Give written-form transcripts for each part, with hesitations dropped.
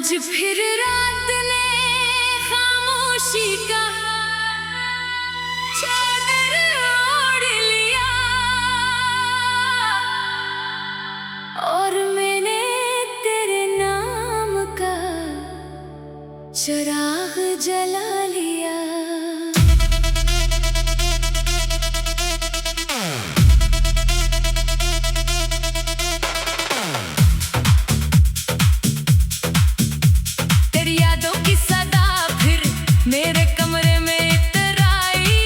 आज फिर रात ने खामोशी का चादर ओढ़ लिया और मैंने तेरे नाम का चिराग जला लिया। तेरी यादों की सदा फिर मेरे कमरे में इतर आई।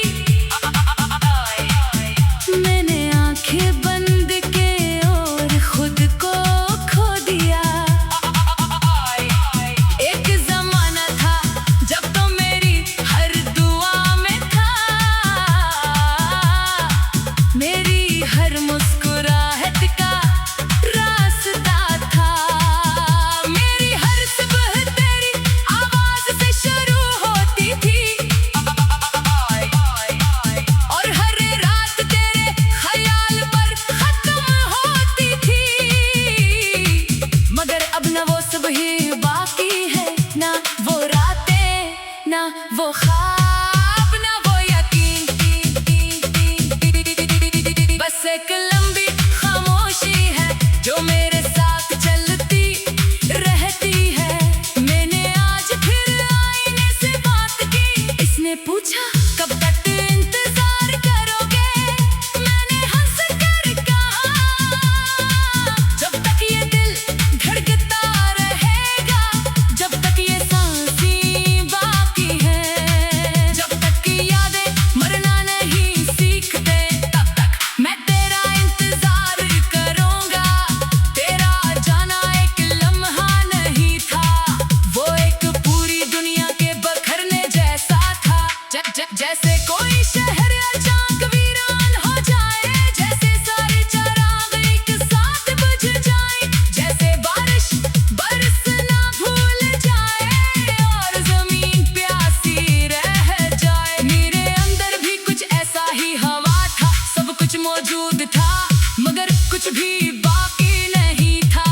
मैंने आंखें बंद के और खुद को खो दिया। एक जमाना था जब तो मेरी हर दुआ में था, मेरी हर मुस्कुराहट का रास्ता था। मेरी हर सुबह तेरी आवाज से शुरू होती थी और हर रात तेरे ख्याल पर खत्म होती थी। मगर अब न वो सुबह बाकी है, ना वो रातें, ना वो ख्वाब, ना वो यकीन। बस एक लंबी खामोशी है जो मेरे साथ चलती रहती है। मैंने आज फिर आईने से बात की। इसने पूछा कब तक इंतजार करोगे? मैंने हंस कर कहा जब तक ये दिल धड़कता रहेगा, जब तक ये सांसें बाकी हैं, जब तक की यादें मरना नहीं सीखते, तब तक मैं तेरा इंतजार करूंगा। तेरा जाना एक लम्हा नहीं था, वो एक पूरी दुनिया के बखरने जैसा था। जैसे कोई शहर अचानक वीरान हो जाए, जैसे सारे चिराग एक साथ बुझ जाए, जैसे बारिश बरसना भूल जाए और जमीन प्यासी रह जाए। मेरे अंदर भी कुछ ऐसा ही हवा था, सब कुछ मौजूद था मगर कुछ भी बाकी नहीं था।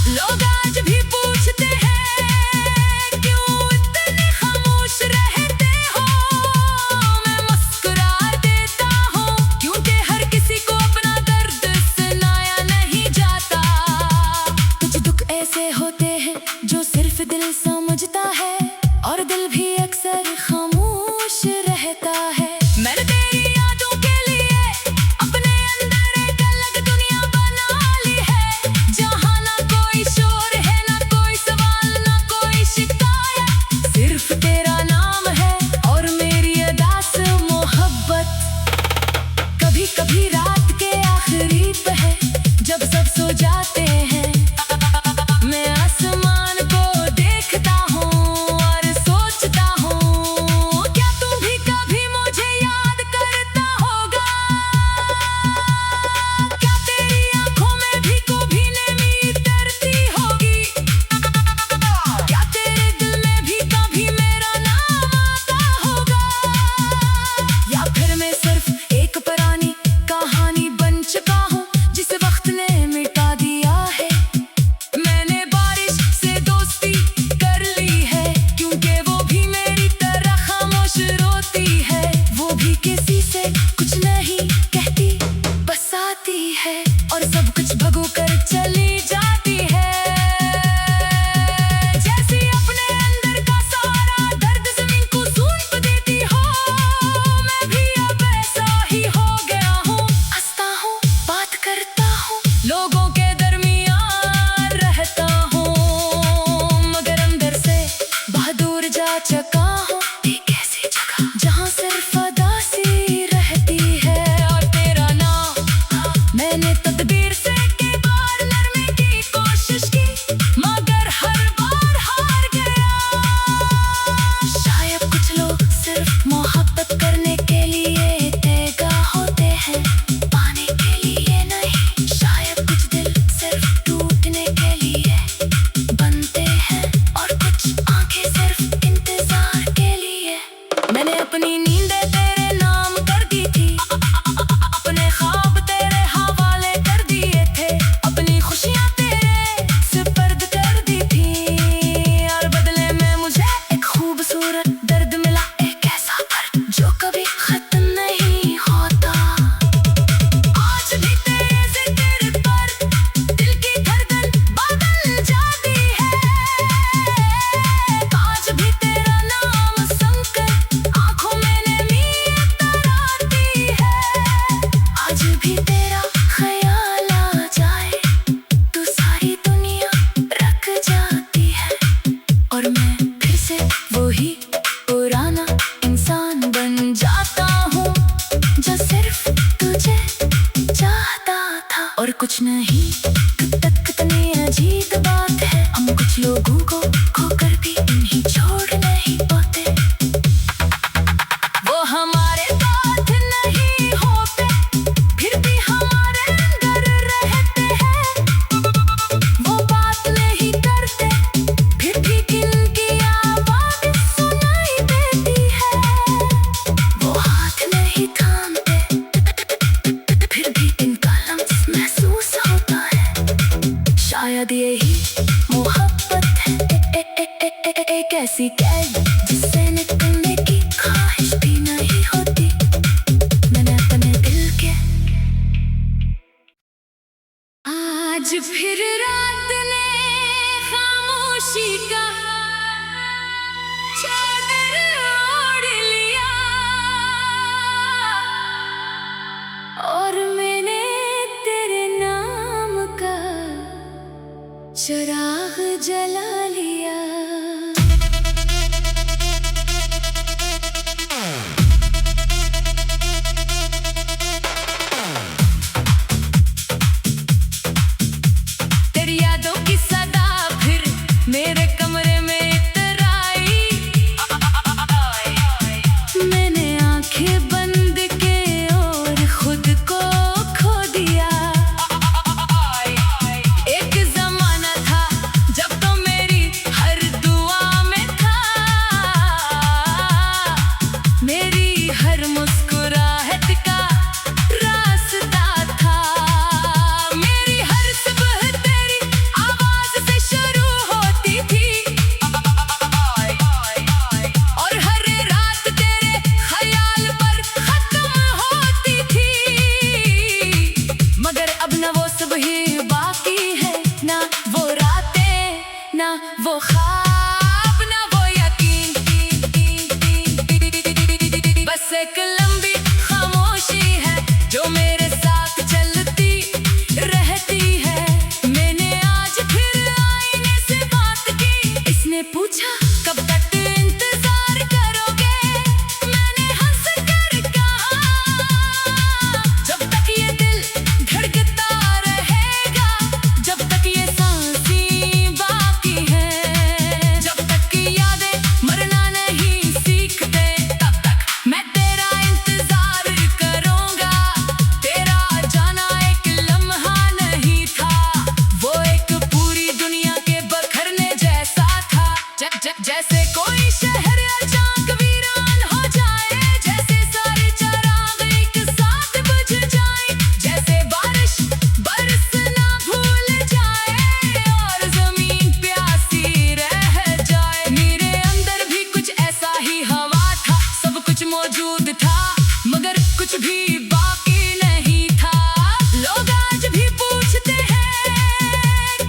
लोग आज भी पूछते हैं क्यों इतने खामोश रहते हो? मैं मुस्कुरा देता हूँ क्योंकि हर किसी को अपना दर्द सुनाया नहीं जाता। कुछ दुख ऐसे होते हैं जो सिर्फ दिल समझता है और दिल भी अक्सर खामोश रहता है। मैंने तेरी यादों के लिए अपने अंदर एक अलग दुनिया बना ली है, जहाँ ना कोई शोर है, ना कोई सवाल, ना कोई शिकायत, सिर्फ तेरा नाम है और मेरी अदास मोहब्बत। कभी कभी रात के आखिरी पहर जब सब सो जाते हैं, मैं आसमान को देखता हूँ और सोचता हूँ क्या तू भी कभी मुझे याद करता होगा? क्या तेरी आंखों में भी कभी नमी उतरती होगी? क्या तेरे दिल में भी कभी मेरा नाम आता होगा? या फिर मैं सिर्फ एक पुरानी कहानी बन चुका हूँ जिस वक्त ने मिटा दिया है। मैंने बारिश से दोस्ती कर ली है क्योंकि वो भी मेरी तरह खामोश रोती है। वो भी किसी से कुछ नहीं कहती, बस आती है और सब कुछ भगो कर चली जाती है। जैसे अपने अंदर का सारा दर्द जमीन को सूंप देती हो, मैं भी अब ऐसा ही हो गया हूँ। हंसता हूँ, बात करता हूँ, लोगों के दरमियान रहता हूँ, मगर अंदर से बहुत दूर जा चुका हूँ। एक ऐसी जगह जहाँ सिर्फ उदासी रहती है और तेरा नाम मैंने तकदीर से कई बार लड़ने की कोशिश की, मगर हर बार हार गया। शायद कुछ लोग सिर्फ मोहब्बत करने के लिए तेगा होते हैं, पाने के लिए नहीं। शायद कुछ दिल सिर्फ टूटने के लिए बनते हैं और कुछ आंखें सिर्फ इंतजार लोगों को खोकर भी इन्हीं छोड़ नहीं पाते। वो हमारे साथ नहीं होते फिर भी हमारे अंदर रहते हैं। वो बात नहीं करते फिर भी दिल की आवाज़ सुनाई देती है। वो हाथ नहीं थामते फिर भी इनका लम्स महसूस होता है। शायद यही मोहब्बत है, एक ऐसी कैद जिससे निकलने की ख्वाहिश भी नहीं होती। मैंने अपने दिल के आज फिर रात ने खामोशी का चादर ओढ़ लिया और मैंने तेरे नाम का चिराग जला लिया। तेरी यादों की सदा फिर मेरे कमरे में इतर आई। मैंने आंखें बंद के और खुद को खो दिया। एक जमाना था जब तो मेरी हर दुआ में था, मेरी हर मुस्कुराहट का रास्ता था। मेरी हर सुबह तेरी आवाज से शुरू होती थी और हर रात तेरे ख्याल पर खत्म होती थी। मगर अब न वो सुबह बाकी है, ना वो रातें, ना वो ख्वाब, ना वो यकीन। बस एक लंबी खामोशी है जो मेरे साथ चलती रहती है। मैंने आज फिर आईने से बात की। इसने पूछा कब तक इंतजार करोगे? मैंने हंस कर कहा जब तक ये दिल धड़कता रहेगा, जब तक ये सांसें बाकी हैं, जब तक की यादें मरना नहीं सीखते, तब तक मैं तेरा इंतजार करूंगा। तेरा जाना एक लम्हा नहीं था, वो एक पूरी दुनिया के बखरने जैसा था। जैसे कोई शहर अचानक वीरान हो जाए, जैसे सारे चिराग एक साथ बुझ जाए, जैसे बारिश बरसना भूल जाए और जमीन प्यासी रह जाए। मेरे अंदर भी कुछ ऐसा ही हवा था, सब कुछ मौजूद था मगर कुछ भी बाकी नहीं था। लोग आज भी पूछते हैं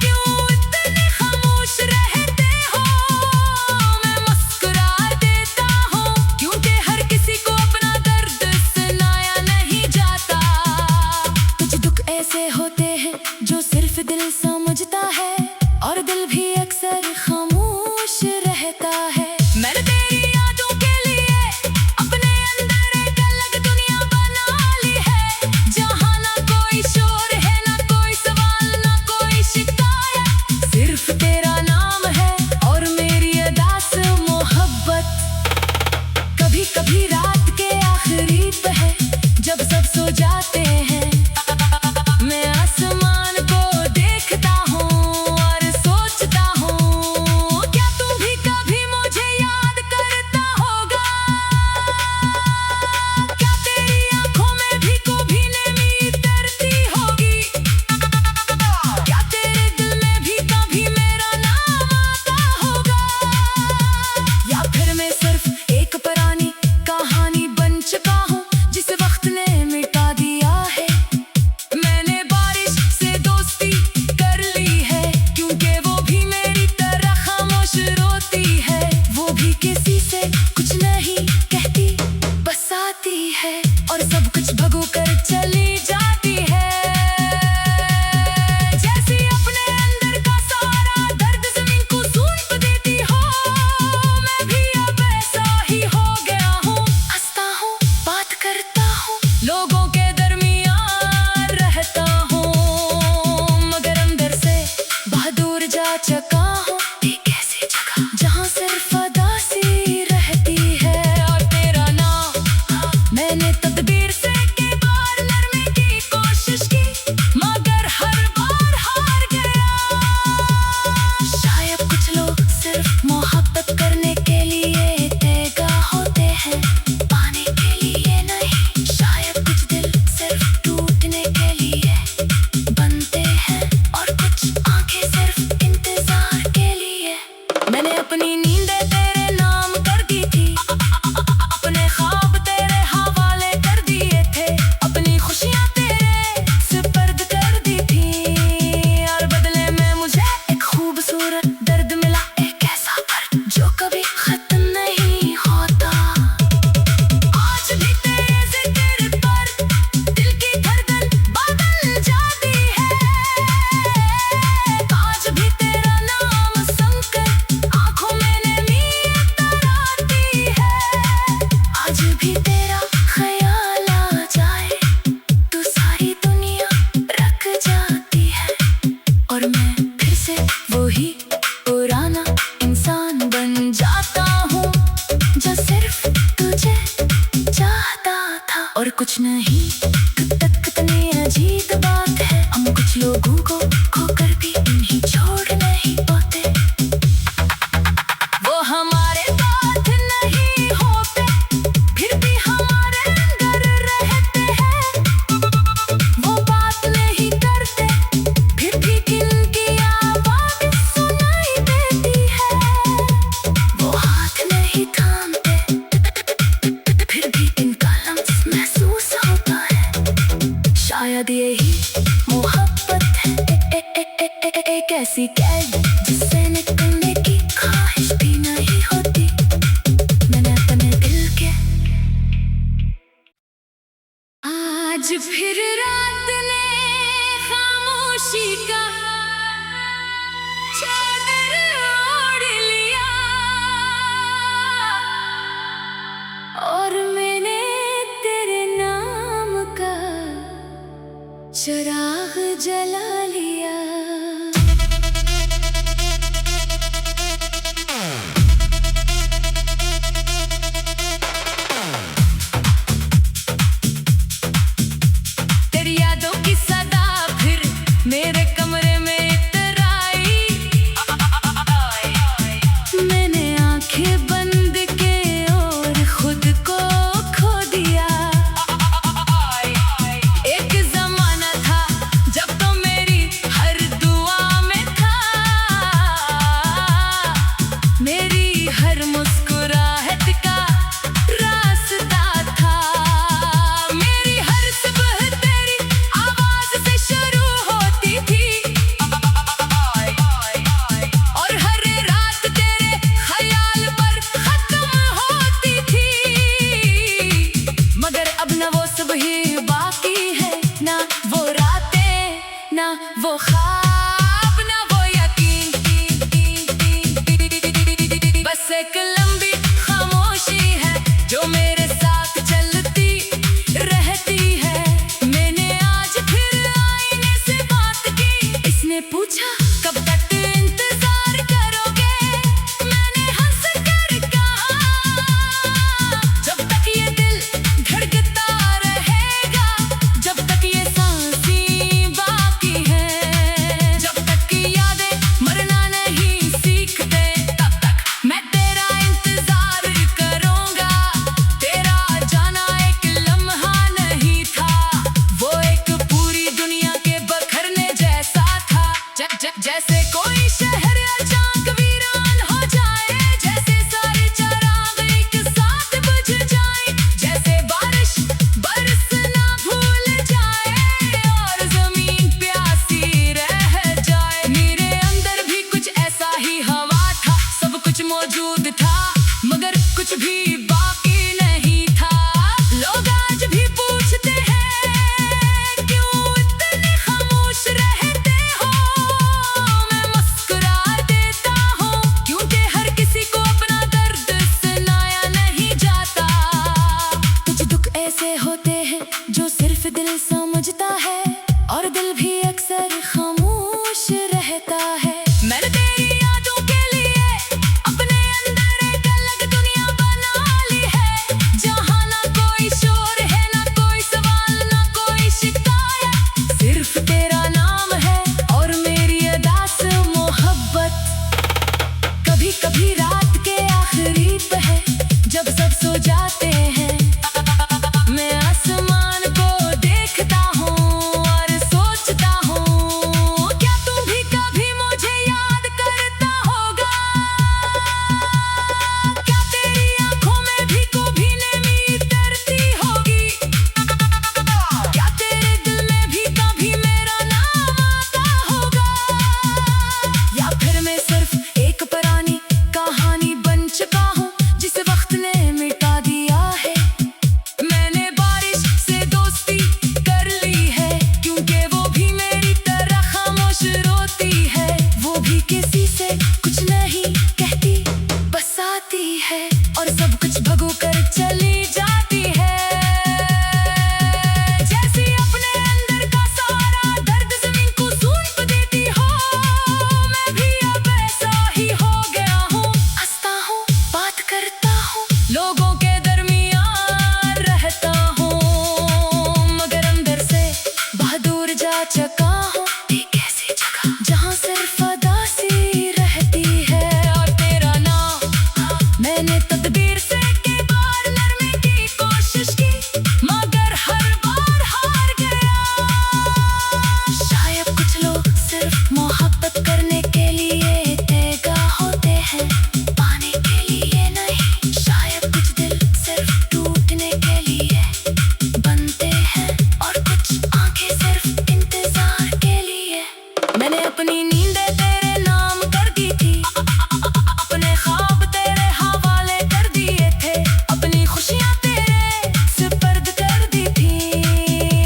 क्यों इतने खामोश रहते हो? मैं मुस्कुरा देता हूँ क्योंकि हर किसी को अपना दर्द सुनाया नहीं जाता। कुछ दुख ऐसे होते हैं जो सिर्फ दिल समझता है और दिल भी अक्सर खामोश रहता है। मैंने तेरी यादों के लिए अपने अंदर एक अलग दुनिया बना ली है, जहाँ ना कोई शोर है, ना कोई सवाल, ना कोई शिकायत, सिर्फ तेरा नाम है और मेरी अदास मोहब्बत। कभी कभी रात के आखिरी पहर जब सब सो जाते हैं, मैं आसमान को देखता हूँ और सोचता मौजूद था, मगर कुछ भी बाकी नहीं था। लोग आज भी पूछते हैं क्यों इतने खामोश रहते हो। मैं मुस्कुरा देता हूँ क्योंकि हर किसी को अपना दर्द सुनाया नहीं जाता। कुछ दुख ऐसे होते हैं जो सिर्फ दिल समझता है, और दिल भी अक्सर खामोश रहता है। मैंने तेरी यादों के लिए अपने अंदर एक अलग दुनिया बना ली है, जहाँ ना कोई शोर है, ना कोई सवाल, ना कोई शिकायत। सिर्फ तेरा नाम है और मेरी अदास मोहब्बत। कभी कभी रात के आखिरी पहर जब सब सो जाते हैं, मैं आसमान को देखता हूँ और सोचता हूँ, क्या तू भी कभी मुझे याद करता होगा। क्या तेरी आंखों में भी कभी नमी उतरती होगी। क्या तेरे दिल में भी कभी मेरा नाम आता होगा। या फिर मैं सिर्फ एक पुरानी कहानी बन चुका हूँ जिस वक्त ने मिटा दिया है। मैंने बारिश से दोस्ती कर ली है क्योंकि वो भी मेरी तरह खामोश रोती है। वो भी किसी से कुछ नहीं कहती, बस आती है और सब कुछ भगो कर चली जाती है। जैसे अपने अंदर का सारा दर्द ज़मीन को सूंप देती हो, मैं भी अब ऐसा ही हो गया हूँ। हंसता हूँ, बात करता हूँ, लोगों के दरमियान रहता हूँ, मगर अंदर से बहुत दूर जा चुका हूँ। एक ऐसी जगह जहाँ सिर्फ उदासी रहती है, और तेरा नाम मैंने तदबीर से कई बार नरमी की कोशिश की, मगर हर बार हार गया। शायद कुछ लोग सिर्फ मोहब्बत करने के लिए तेगा होते हैं, पाने के लिए नहीं। शायद कुछ दिल सिर्फ टूटने के लिए बनते हैं, और कुछ आंखें सिर्फ इंतजार के लिए। मैंने अपनी नींदें तेरे नाम कर दी थी, अपने ख्वाब तेरे हवाले कर दिए थे, अपनी खुशियाँ तेरे सुपर्द कर दी थी,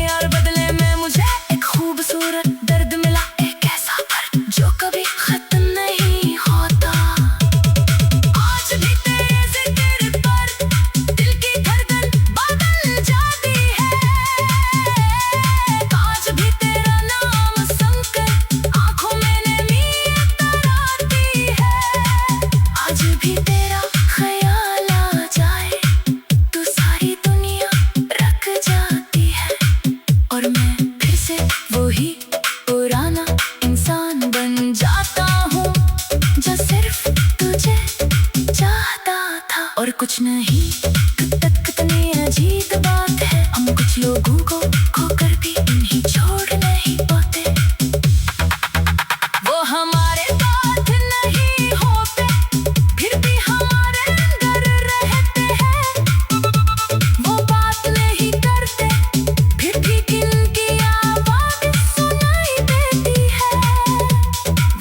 और बदले में मुझे एक खूबसूरत दर्द मिला, एक ऐसा दर्द जो कभी खत्म नहीं होता। आज भी तेज तेरे पर दिल की धड़कन बदल जाती है। आज भी तेरा नाम सुनकर आंखों में नमी उतर आती है। आज भी तेरा ख्याल आ जाए तो सारी दुनिया रख जाती है, और मैं फिर से वही पुराना इंसान बन जाता हूँ जो सिर्फ तुझे चाहता था और कुछ नहीं। कितनी अजीब बात है, हम कुछ लोगों को खोकर भी उन्हें छोड़ नहीं पाते। वो हमारे साथ नहीं होते फिर भी हमारे अंदर रहते हैं। वो बात नहीं करते फिर भी किनकी आवाज़ सुनाई देती है।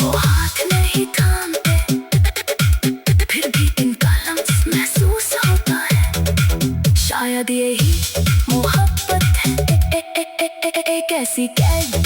वो हाथ नहीं थामते फिर भी इनका लम्स महसूस होता है। शायद यही मोहब्बत है, एक ऐसी कैद